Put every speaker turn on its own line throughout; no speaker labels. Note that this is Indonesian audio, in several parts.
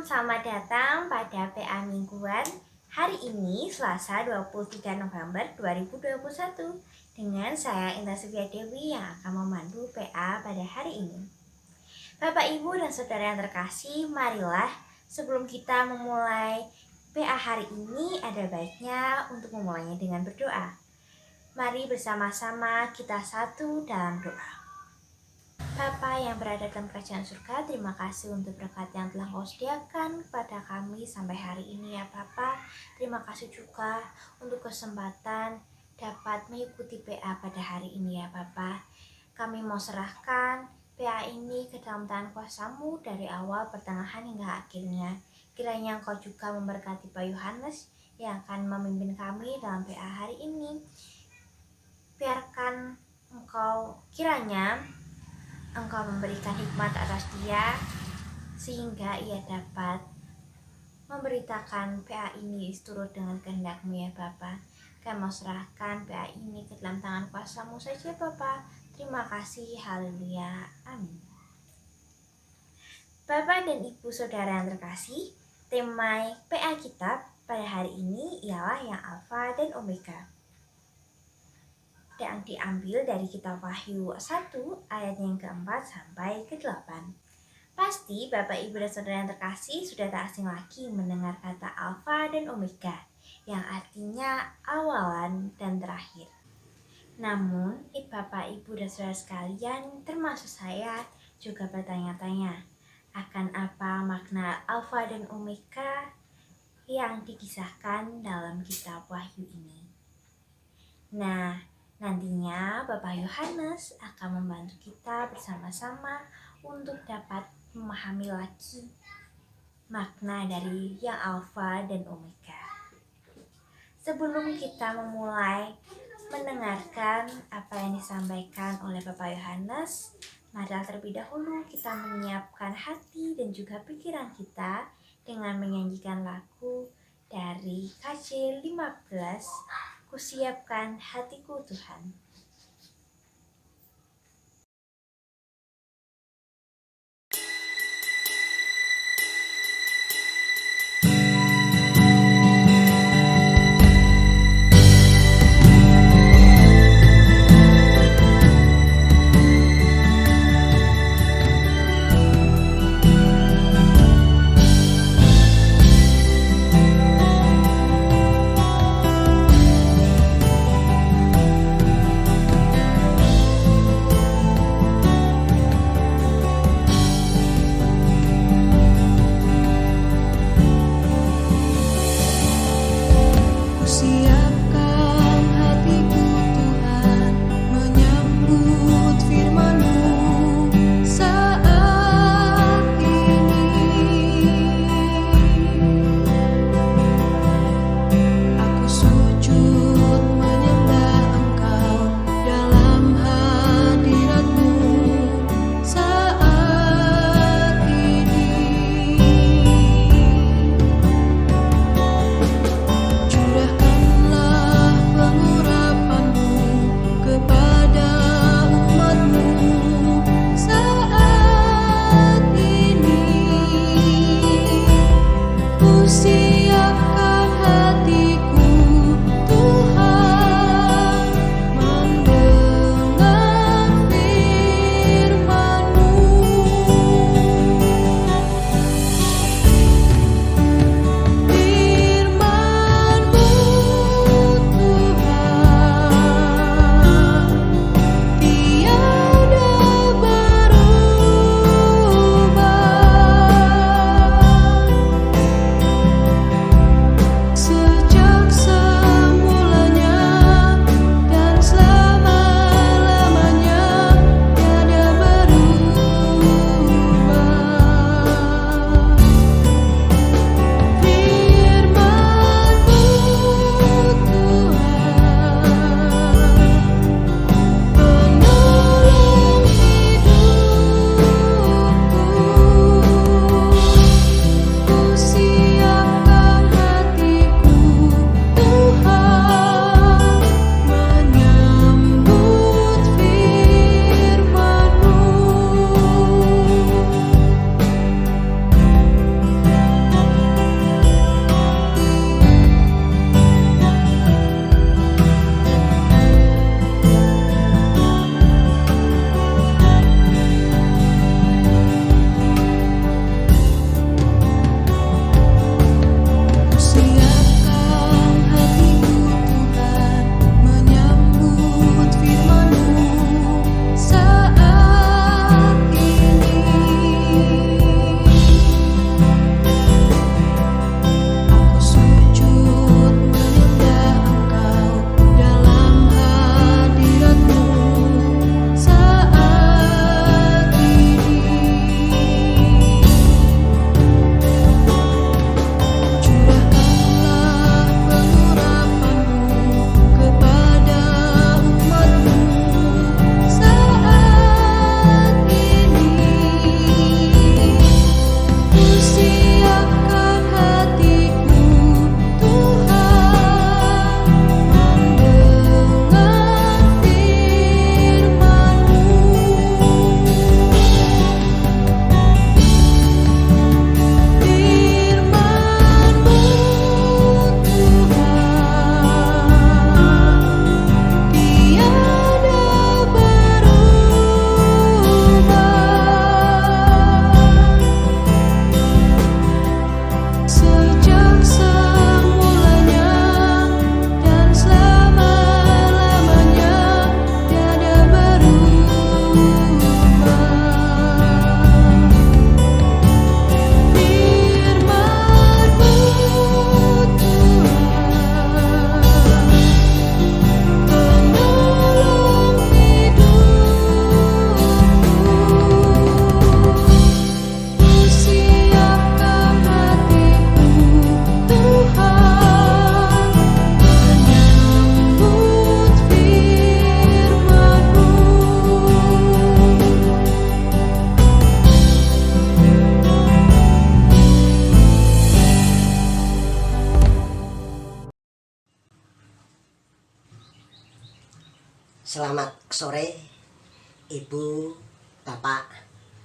selamat datang pada PA Mingguan. Hari ini Selasa 23 November 2021 dengan saya Indah Sofia Dewi yang akan memandu PA pada hari ini. Bapak, Ibu, dan Saudara yang terkasih, marilah sebelum kita memulai PA hari ini ada baiknya untuk memulainya dengan berdoa. Mari bersama-sama kita satu dalam doa. Bapa yang berada dalam kerajaan surga, terima kasih untuk berkat yang telah Kau sediakan kepada kami sampai hari ini ya Bapa. Terima kasih juga untuk kesempatan dapat mengikuti PA pada hari ini ya Bapa. Kami mau serahkan PA ini ke dalam tangan kuasa-Mu dari awal, pertengahan hingga akhirnya. Kiranya Engkau juga memberkati Pak Yohanes yang akan memimpin kami dalam PA hari ini. Biarkan kiranya Engkau memberikan hikmat atas dia sehingga ia dapat memberitakan PA ini turut dengan kehendak-Mu ya Bapa. Kami mau serahkan PA ini ke dalam tangan kuasa-Mu saja Bapa. Terima kasih, haleluya, amin. Bapak dan Ibu Saudara yang terkasih, tema PA kita pada hari ini ialah yang Alfa dan Omega, yang diambil dari kitab Wahyu 1 ayat yang keempat sampai ke-8. Pasti Bapak, Ibu, dan Saudara yang terkasih sudah tak asing lagi mendengar kata Alfa dan Omega, yang artinya awalan dan terakhir. Namun, Bapak, Ibu, dan Saudara sekalian, termasuk saya, juga bertanya-tanya, akan apa makna Alfa dan Omega yang dikisahkan dalam kitab Wahyu ini. Nah, nantinya Bapak Yohanes akan membantu kita bersama-sama untuk dapat memahami lagi makna dari yang Alfa dan Omega. Sebelum kita memulai mendengarkan apa yang disampaikan oleh Bapak Yohanes, mari terlebih dahulu kita menyiapkan hati dan juga pikiran kita dengan menyanyikan lagu dari KJ 15, Kusiapkan Hatiku Tuhan.
Selamat sore, Ibu, Bapak,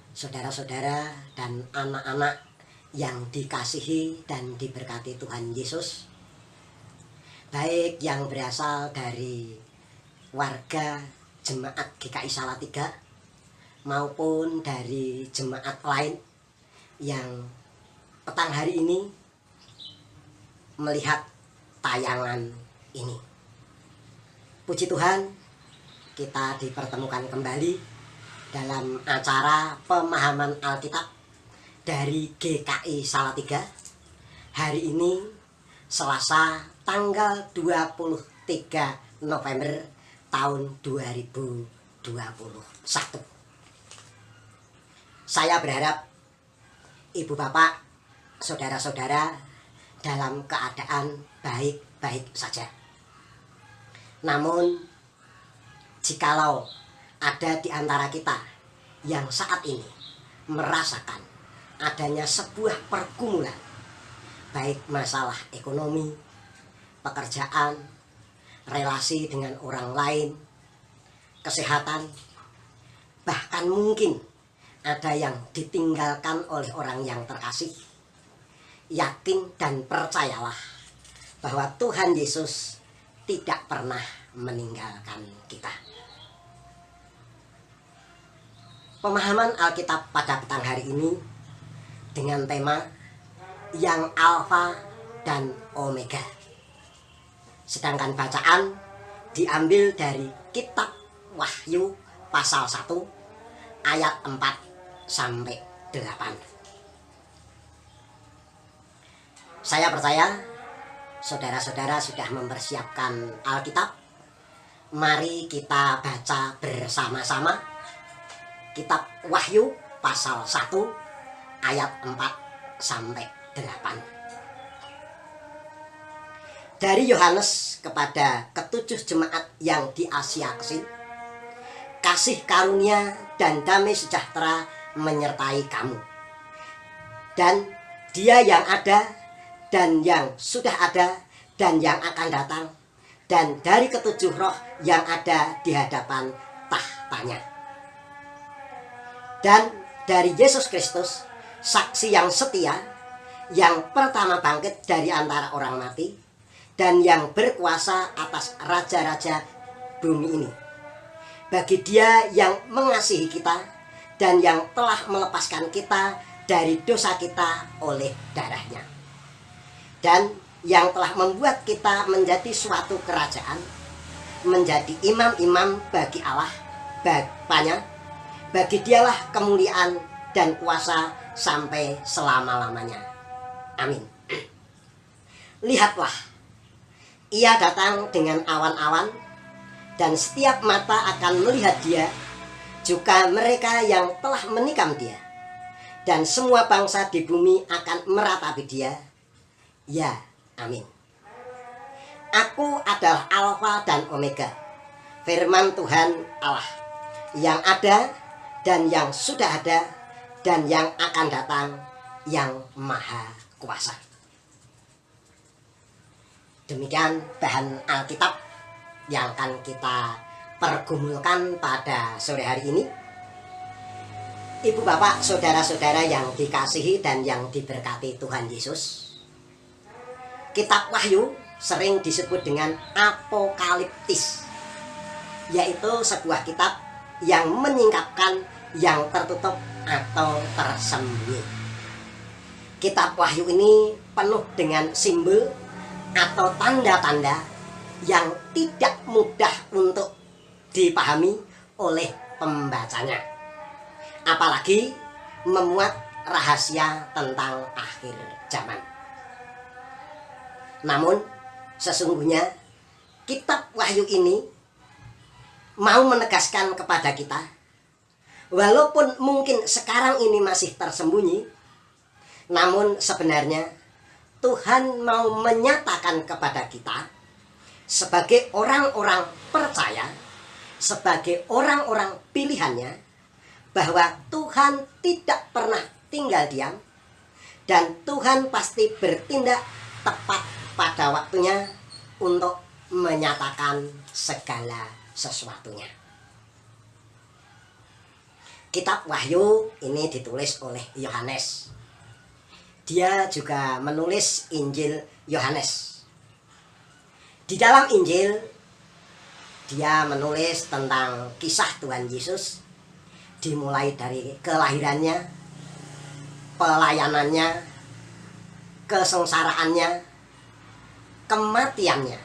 saudara-saudara, dan anak-anak yang dikasihi dan diberkati Tuhan Yesus. Baik yang berasal dari warga Jemaat GKI Salatiga maupun dari jemaat lain yang petang hari ini melihat tayangan ini. Puji Tuhan, kita dipertemukan kembali dalam acara pemahaman Alkitab dari GKI Salatiga. Hari ini Selasa tanggal 23 November tahun 2021. Saya berharap Ibu Bapak, saudara-saudara dalam keadaan baik-baik saja. Namun jikalau ada di antara kita yang saat ini merasakan adanya sebuah pergumulan, baik masalah ekonomi, pekerjaan, relasi dengan orang lain, kesehatan, bahkan mungkin ada yang ditinggalkan oleh orang yang terkasih, yakin dan percayalah bahwa Tuhan Yesus tidak pernah meninggalkan kita. Pemahaman Alkitab pada petang hari ini dengan tema yang Alfa dan Omega. Sedangkan bacaan diambil dari kitab Wahyu pasal 1 ayat 4 sampai 8. Saya percaya saudara-saudara sudah mempersiapkan Alkitab. Mari kita baca bersama-sama kitab Wahyu pasal 1 ayat 4 sampai 8. Dari Yohanes kepada ketujuh jemaat yang di Asia Kecil, kasih karunia dan damai sejahtera menyertai kamu. Dan Dia yang ada dan yang sudah ada dan yang akan datang, dan dari ketujuh roh yang ada di hadapan tahtanya, dan dari Yesus Kristus, saksi yang setia, yang pertama bangkit dari antara orang mati, dan yang berkuasa atas raja-raja bumi ini. Bagi Dia yang mengasihi kita dan yang telah melepaskan kita dari dosa kita oleh darah-Nya, dan yang telah membuat kita menjadi suatu kerajaan, menjadi imam-imam bagi Allah Bapanya. Bagi Dialah kemuliaan dan kuasa sampai selama-lamanya. Amin. Lihatlah, Ia datang dengan awan-awan, dan setiap mata akan melihat Dia, juga mereka yang telah menikam Dia, dan semua bangsa di bumi akan meratapi Dia. Ya, amin. Aku adalah Alfa dan Omega, firman Tuhan Allah, yang ada dan yang sudah ada dan yang akan datang, yang maha kuasa. Demikian bahan Alkitab yang akan kita pergumulkan pada sore hari ini. Ibu bapak, saudara-saudara yang dikasihi dan yang diberkati Tuhan Yesus, kitab Wahyu sering disebut dengan apokaliptis, yaitu sebuah kitab yang menyingkapkan yang tertutup atau tersembunyi. Kitab Wahyu ini penuh dengan simbol atau tanda-tanda yang tidak mudah untuk dipahami oleh pembacanya, apalagi memuat rahasia tentang akhir zaman. Namun sesungguhnya kitab Wahyu ini mau menegaskan kepada kita, walaupun mungkin sekarang ini masih tersembunyi, namun sebenarnya Tuhan mau menyatakan kepada kita sebagai orang-orang percaya, sebagai orang-orang pilihannya, bahwa Tuhan tidak pernah tinggal diam, dan Tuhan pasti bertindak tepat pada waktunya untuk menyatakan segala sesuatunya. Kitab Wahyu ini ditulis oleh Yohanes. Dia juga menulis Injil Yohanes. Di dalam Injil, dia menulis tentang kisah Tuhan Yesus, dimulai dari kelahirannya, pelayanannya, kesengsaraannya, kematiannya,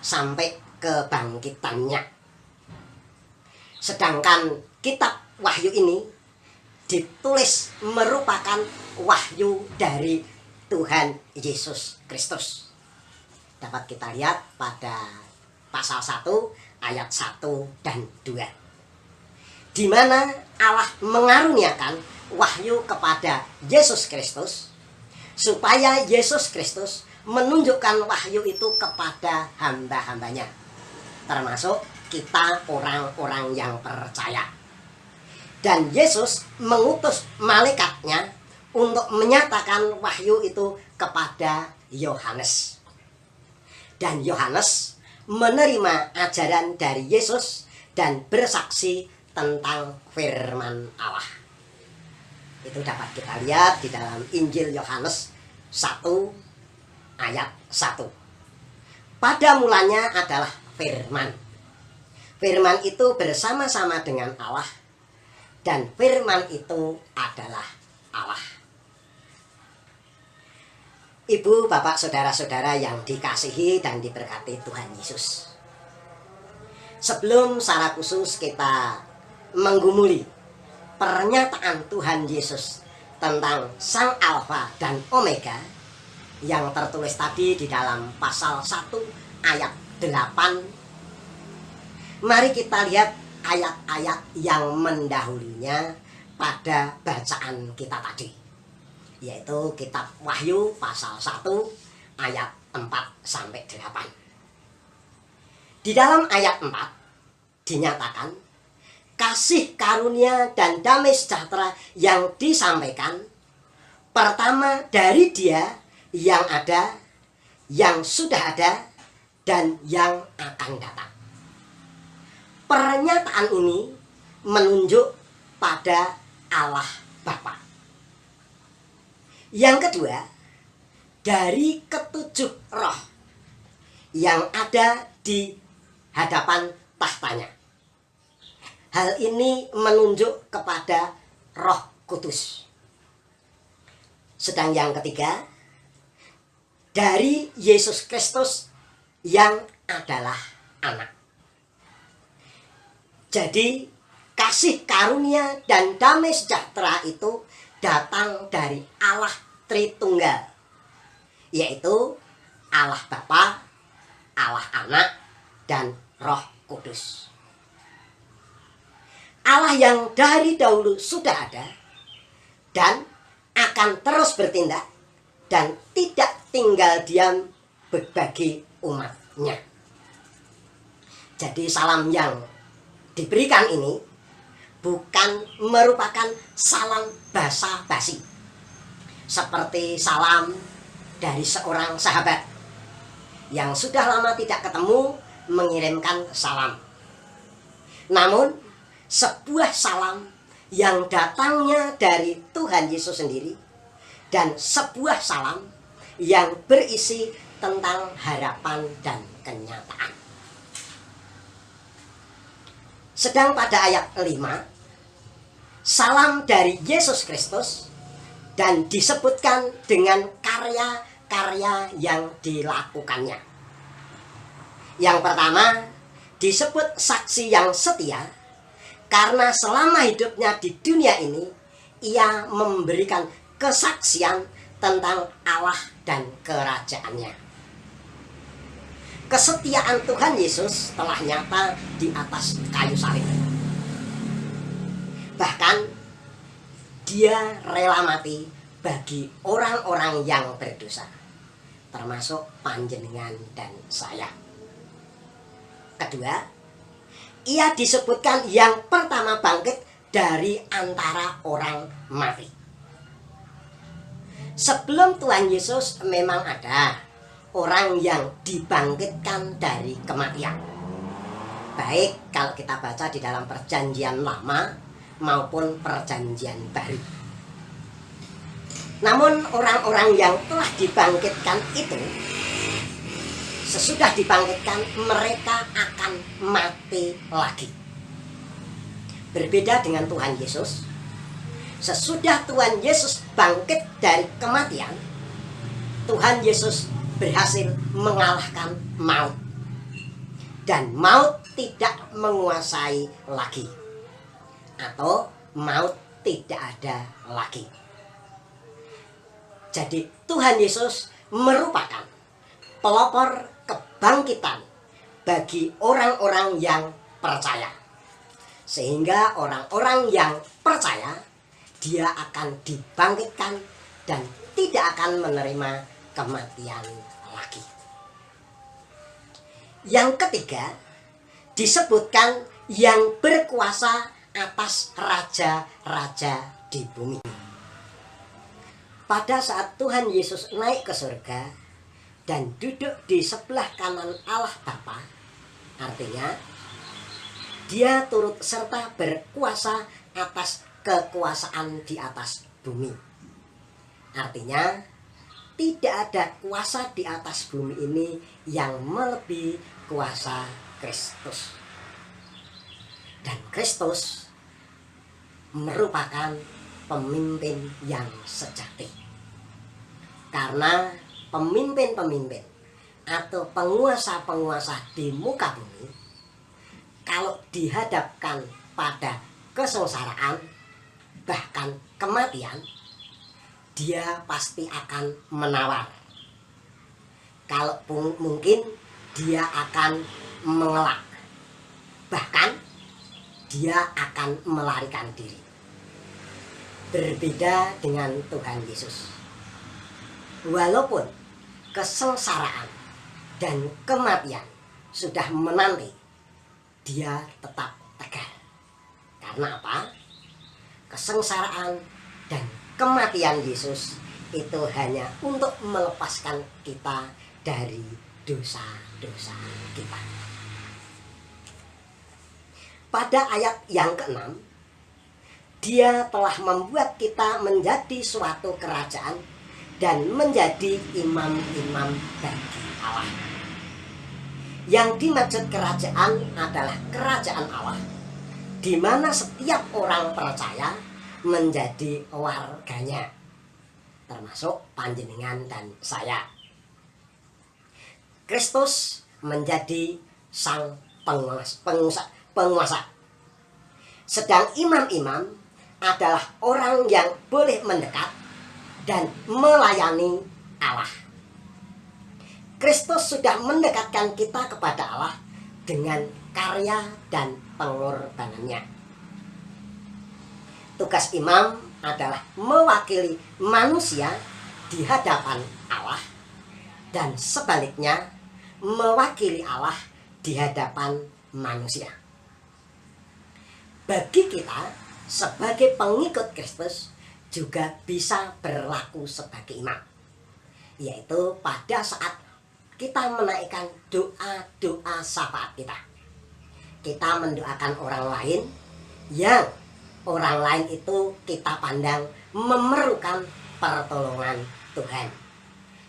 sampai kebangkitannya. Sedangkan kitab Wahyu ini ditulis merupakan wahyu dari Tuhan Yesus Kristus. Dapat kita lihat pada pasal 1 ayat 1 dan 2. Di mana Allah mengaruniakan wahyu kepada Yesus Kristus supaya Yesus Kristus menunjukkan wahyu itu kepada hamba-hambanya, termasuk kita orang-orang yang percaya. Dan Yesus mengutus malaikatnya untuk menyatakan wahyu itu kepada Yohanes. Dan Yohanes menerima ajaran dari Yesus dan bersaksi tentang firman Allah. Itu dapat kita lihat di dalam Injil Yohanes 1 ayat 1. Pada mulanya adalah firman. Firman itu bersama-sama dengan Allah, dan firman itu adalah Allah. Ibu, bapak, saudara-saudara yang dikasihi dan diberkati Tuhan Yesus. Sebelum secara khusus kita menggumuli pernyataan Tuhan Yesus tentang Sang Alfa dan Omega yang tertulis tadi di dalam pasal 1 ayat 8, mari kita lihat ayat-ayat yang mendahulunya pada bacaan kita tadi, yaitu kitab Wahyu pasal 1 ayat 4-8. Di dalam ayat 4 dinyatakan kasih karunia dan damai sejahtera yang disampaikan pertama dari Dia yang ada, yang sudah ada, dan yang akan datang. Pernyataan ini menunjuk pada Allah Bapa. Yang kedua, dari ketujuh roh yang ada di hadapan tahtanya. Hal ini menunjuk kepada Roh Kudus. Sedang yang ketiga, dari Yesus Kristus yang adalah anak. Jadi kasih karunia dan damai sejahtera itu datang dari Allah Tritunggal, yaitu Allah Bapa, Allah Anak, dan Roh Kudus. Allah yang dari dahulu sudah ada dan akan terus bertindak dan tidak tinggal diam bagi umatnya. Jadi salam yang diberikan ini bukan merupakan salam basa-basi seperti salam dari seorang sahabat yang sudah lama tidak ketemu mengirimkan salam. Namun sebuah salam yang datangnya dari Tuhan Yesus sendiri, dan sebuah salam yang berisi tentang harapan dan kenyataan. Sedang pada ayat 5, salam dari Yesus Kristus dan disebutkan dengan karya-karya yang dilakukannya. Yang pertama disebut saksi yang setia, karena selama hidupnya di dunia ini ia memberikan kesaksian tentang Allah dan kerajaannya. Kesetiaan Tuhan Yesus telah nyata di atas kayu salib. Bahkan Dia rela mati bagi orang-orang yang berdosa, termasuk panjenengan dan saya. Kedua, Ia disebutkan yang pertama bangkit dari antara orang mati. Sebelum Tuhan Yesus memang ada orang yang dibangkitkan dari kematian. baik kalau kita baca di dalam Perjanjian Lama maupun Perjanjian Baru. Namun orang-orang yang telah dibangkitkan itu, sesudah dibangkitkan mereka akan mati lagi. Berbeda dengan Tuhan Yesus, sesudah Tuhan Yesus bangkit dari kematian, Tuhan Yesus berhasil mengalahkan maut. Dan maut tidak menguasai lagi, atau maut tidak ada lagi. Jadi Tuhan Yesus merupakan pelopor kebangkitan bagi orang-orang yang percaya. Sehingga orang-orang yang percaya, dia akan dibangkitkan dan tidak akan menerima kematian lagi. Yang ketiga, disebutkan yang berkuasa atas raja-raja di bumi. Pada saat Tuhan Yesus naik ke surga dan duduk di sebelah kanan Allah Bapa, artinya dia turut serta berkuasa atas kekuasaan di atas bumi. Artinya tidak ada kuasa di atas bumi ini yang melebihi kuasa Kristus. Dan Kristus merupakan pemimpin yang sejati. Karena pemimpin-pemimpin atau penguasa-penguasa di muka bumi, kalau dihadapkan pada kesengsaraan, bahkan kematian, dia pasti akan menawar. Kalau mungkin dia akan mengelak, bahkan dia akan melarikan diri. Berbeda dengan Tuhan Yesus. Walaupun kesengsaraan dan kematian sudah menanti, dia tetap tegar. Karena apa? Kesengsaraan dan kematian Yesus itu hanya untuk melepaskan kita dari dosa-dosa kita. Pada ayat yang ke-6, dia telah membuat kita menjadi suatu kerajaan dan menjadi imam-imam bagi Allah. Yang dimaksud kerajaan adalah kerajaan Allah, di mana setiap orang percaya menjadi warganya, termasuk panjenengan dan saya. Kristus menjadi sang penguasa. Sedang imam-imam adalah orang yang boleh mendekat dan melayani Allah. Kristus sudah mendekatkan kita kepada Allah dengan karya dan pengorbanannya. Tugas imam adalah mewakili manusia di hadapan Allah, dan sebaliknya mewakili Allah di hadapan manusia. Bagi kita sebagai pengikut Kristus juga bisa berlaku sebagai imam, yaitu pada saat kita menaikkan doa-doa syafaat kita. Kita mendoakan orang lain yang orang lain itu kita pandang memerlukan pertolongan Tuhan,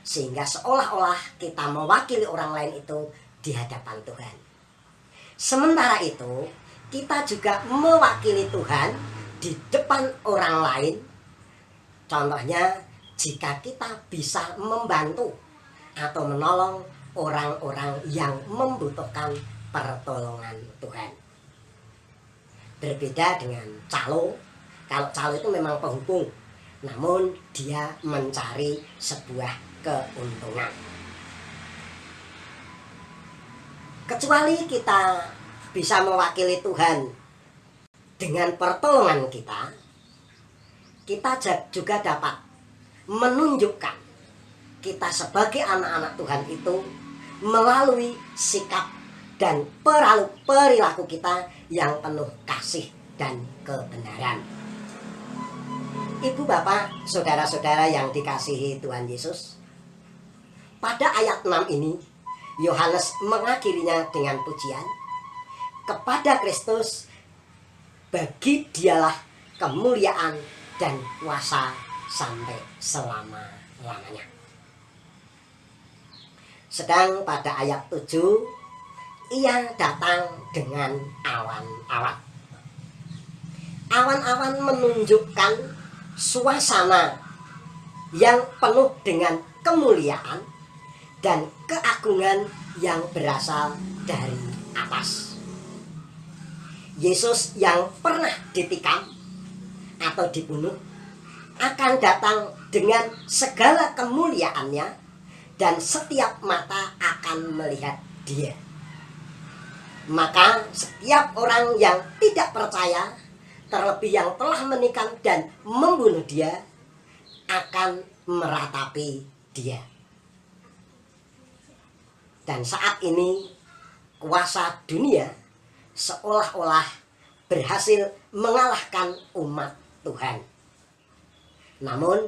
sehingga seolah-olah kita mewakili orang lain itu di hadapan Tuhan. Sementara itu kita juga mewakili Tuhan di depan orang lain. Contohnya, jika kita bisa membantu atau menolong orang-orang yang membutuhkan pertolongan Tuhan. Berbeda dengan calo. Kalau calo itu memang penghubung, namun dia mencari sebuah keuntungan. Kecuali kita bisa mewakili Tuhan dengan pertolongan kita juga dapat menunjukkan kita sebagai anak-anak Tuhan itu melalui sikap dan perilaku kita yang penuh kasih dan kebenaran. Ibu, bapak, saudara-saudara yang dikasihi Tuhan Yesus, pada ayat 6 ini Yohanes mengakhirinya dengan pujian. kepada Kristus, bagi dialah kemuliaan dan kuasa sampai selama-lamanya. Sedang pada ayat 7, ia datang dengan awan-awan. Awan-awan menunjukkan suasana yang penuh dengan kemuliaan dan keagungan yang berasal dari atas. Yesus yang pernah ditikam atau dibunuh akan datang dengan segala kemuliaannya, dan setiap mata akan melihat dia. Maka setiap orang yang tidak percaya, terlebih yang telah menikam dan membunuh dia, akan meratapi dia. Dan saat ini kuasa dunia seolah-olah berhasil mengalahkan umat Tuhan. Namun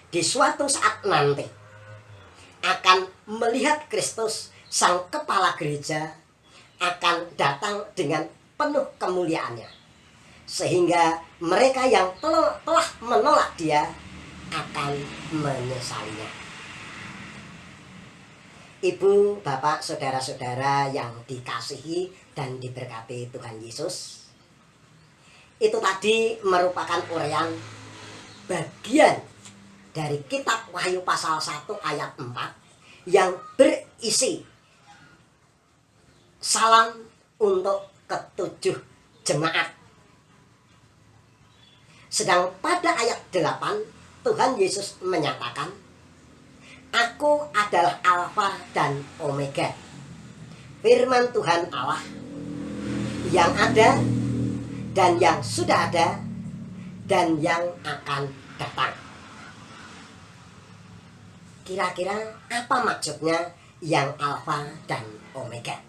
di suatu saat nanti akan melihat Kristus sang kepala gereja akan datang dengan penuh kemuliaannya, sehingga mereka yang telah menolak dia akan menyesalinya. Ibu, bapak, saudara-saudara yang dikasihi dan diberkati Tuhan Yesus, itu tadi merupakan uraian bagian dari kitab Wahyu pasal 1 ayat 4 yang berisi salam untuk ketujuh jemaat. Sedang pada ayat 8 Tuhan Yesus menyatakan, "Aku adalah Alfa dan Omega, firman Tuhan Allah yang ada dan yang sudah ada dan yang akan datang." Kira-kira apa maksudnya yang Alfa dan Omega?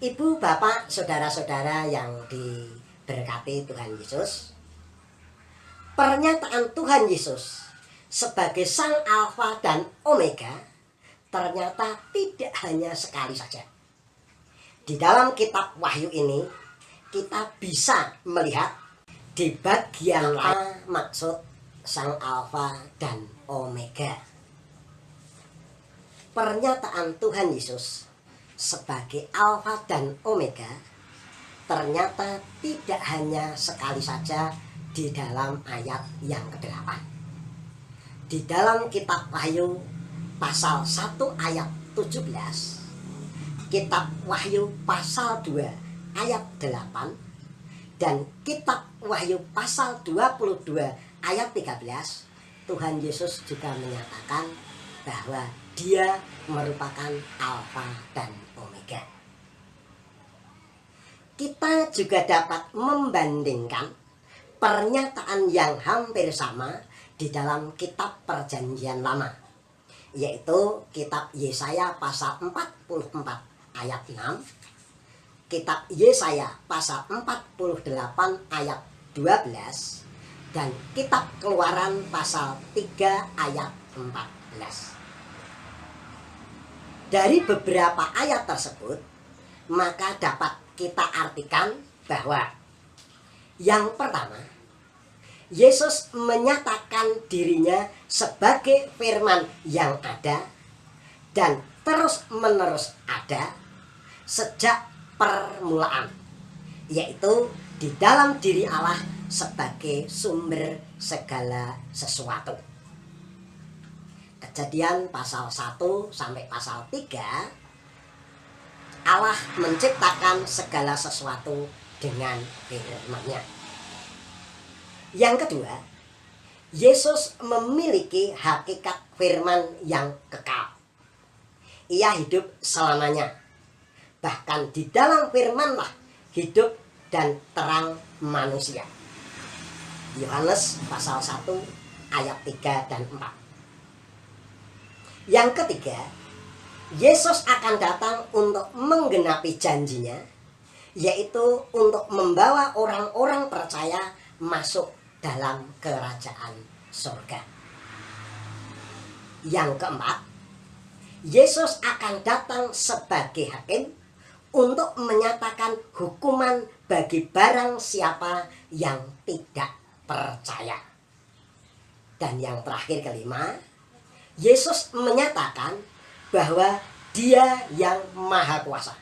Ibu, bapak, saudara-saudara yang diberkati Tuhan Yesus, pernyataan Tuhan Yesus sebagai sang Alfa dan Omega ternyata tidak hanya sekali saja. Di dalam kitab Wahyu ini kita bisa melihat di bagian lain maksud sang Alfa dan Omega. Pernyataan Tuhan Yesus sebagai Alfa dan Omega ternyata tidak hanya sekali saja di dalam ayat yang ke-8. Di dalam kitab Wahyu pasal 1 ayat 17, kitab Wahyu pasal 2 ayat 8, dan kitab Wahyu pasal 22 ayat 13, Tuhan Yesus juga menyatakan bahwa dia merupakan Alfa dan Omega. Kita juga dapat membandingkan pernyataan yang hampir sama di dalam kitab Perjanjian Lama, yaitu kitab Yesaya pasal 44 ayat 6, kitab Yesaya pasal 48 ayat 12, dan kitab Keluaran pasal 3 ayat 14. Dari beberapa ayat tersebut, maka dapat kita artikan bahwa yang pertama, Yesus menyatakan dirinya sebagai firman yang ada dan terus-menerus ada sejak permulaan, yaitu di dalam diri Allah sebagai sumber segala sesuatu. Kejadian pasal 1 sampai pasal 3, Allah menciptakan segala sesuatu dengan firman-Nya. Yang kedua, Yesus memiliki hakikat firman yang kekal. Ia hidup selamanya. Bahkan di dalam firman-Lah hidup dan terang manusia. Yohanes pasal 1 ayat 3 dan 4. Yang ketiga, Yesus akan datang untuk menggenapi janjinya, yaitu untuk membawa orang-orang percaya masuk dalam kerajaan surga. Yang keempat, Yesus akan datang sebagai hakim untuk menyatakan hukuman bagi barang siapa yang tidak percaya. Dan yang terakhir kelima, Yesus menyatakan bahwa Dia yang maha kuasa.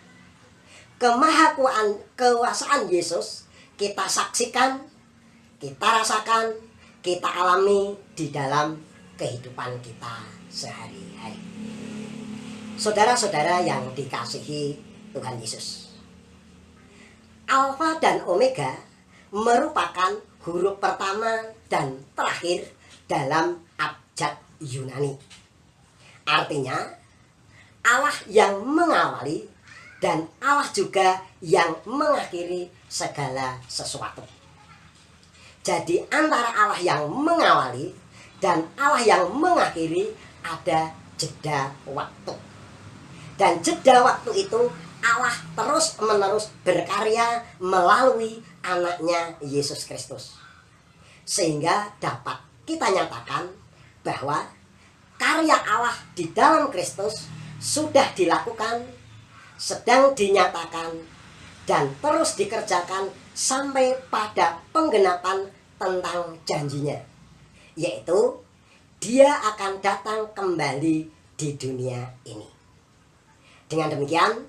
Kemahakuasaan Yesus kita saksikan, kita rasakan, kita alami di dalam kehidupan kita sehari-hari. Saudara-saudara yang dikasihi Tuhan Yesus, Alfa dan Omega merupakan huruf pertama dan terakhir dalam abjad Yunani. Artinya Allah yang mengawali dan Allah juga yang mengakhiri segala sesuatu. Jadi antara Allah yang mengawali dan Allah yang mengakhiri ada jeda waktu. Dan jeda waktu itu Allah terus-menerus berkarya melalui anaknya Yesus Kristus. Sehingga dapat kita nyatakan bahwa karya Allah di dalam Kristus sudah dilakukan, sedang dinyatakan, dan terus dikerjakan sampai pada penggenapan tentang janjinya, yaitu Dia akan datang kembali di dunia ini. Dengan demikian,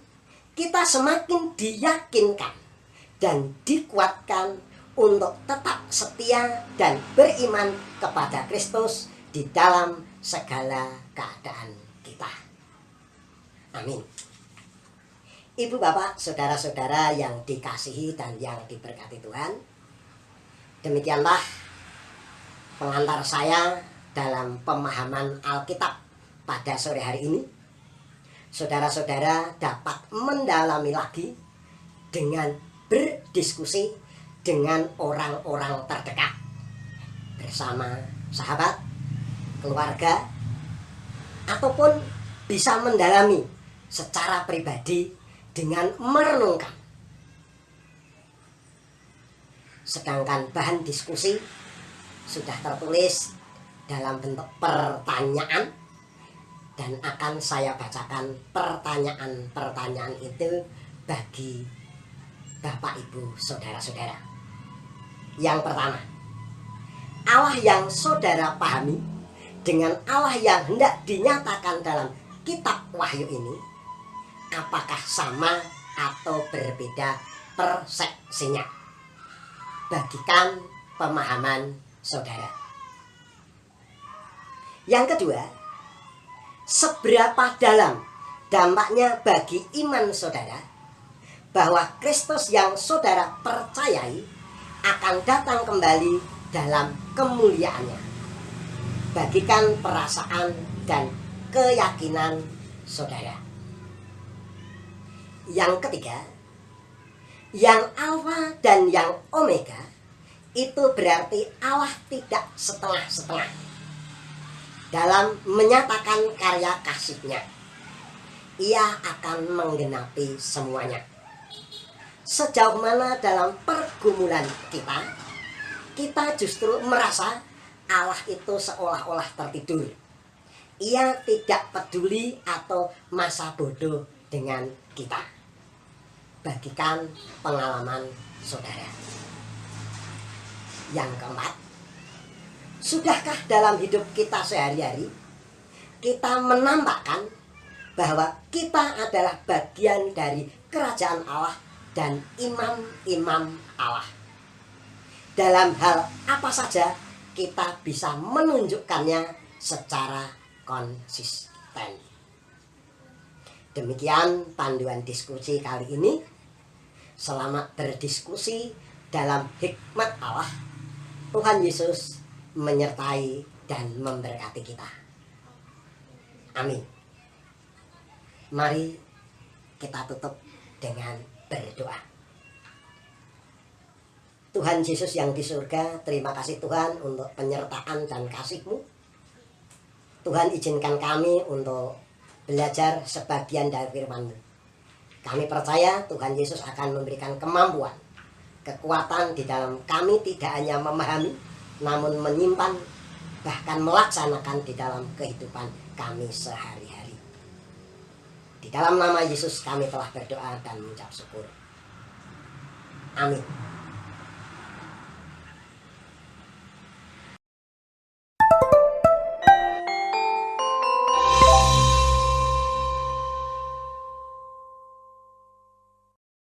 kita semakin diyakinkan dan dikuatkan untuk tetap setia dan beriman kepada Kristus di dalam segala keadaan kita. Amin. Ibu, bapak, saudara-saudara yang dikasihi dan yang diberkati Tuhan, demikianlah pengantar saya dalam pemahaman Alkitab pada sore hari ini. Saudara-saudara dapat mendalami lagi dengan berdiskusi dengan orang-orang terdekat, bersama sahabat, keluarga, ataupun bisa mendalami secara pribadi dengan merenungkan. Sedangkan bahan diskusi sudah tertulis dalam bentuk pertanyaan, dan akan saya bacakan pertanyaan-pertanyaan itu bagi Bapak, Ibu, saudara-saudara. Yang pertama, Allah yang saudara pahami dengan Allah yang hendak dinyatakan dalam kitab Wahyu ini, apakah sama atau berbeda persepsinya? Bagikan pemahaman saudara. Yang kedua, seberapa dalam dampaknya bagi iman saudara bahwa Kristus yang saudara percayai akan datang kembali dalam kemuliaannya? Bagikan perasaan dan keyakinan saudara. Yang ketiga, yang Alfa dan yang Omega itu berarti Allah tidak setengah-setengah dalam menyatakan karya kasih-Nya. Ia akan menggenapi semuanya. Sejauh mana dalam pergumulan kita justru merasa Allah itu seolah-olah tertidur. Ia tidak peduli atau masa bodoh dengan kita. Bagikan pengalaman saudara. Yang keempat, sudahkah dalam hidup kita sehari-hari kita menampakkan bahwa kita adalah bagian dari kerajaan Allah dan imam-imam Allah? Dalam hal apa saja kita bisa menunjukkannya secara konsisten. Demikian panduan diskusi kali ini. Selamat berdiskusi dalam hikmat Allah. Tuhan Yesus menyertai dan memberkati kita. Amin. Mari kita tutup dengan berdoa. Tuhan Yesus yang di surga, terima kasih Tuhan untuk penyertaan dan kasih-Mu. Tuhan, izinkan kami untuk belajar sebagian dari firman-Mu. Kami percaya Tuhan Yesus akan memberikan kemampuan, kekuatan di dalam kami tidak hanya memahami, namun menyimpan, bahkan melaksanakan di dalam kehidupan kami sehari-hari. Di dalam nama Yesus kami telah berdoa dan mengucap syukur. Amin.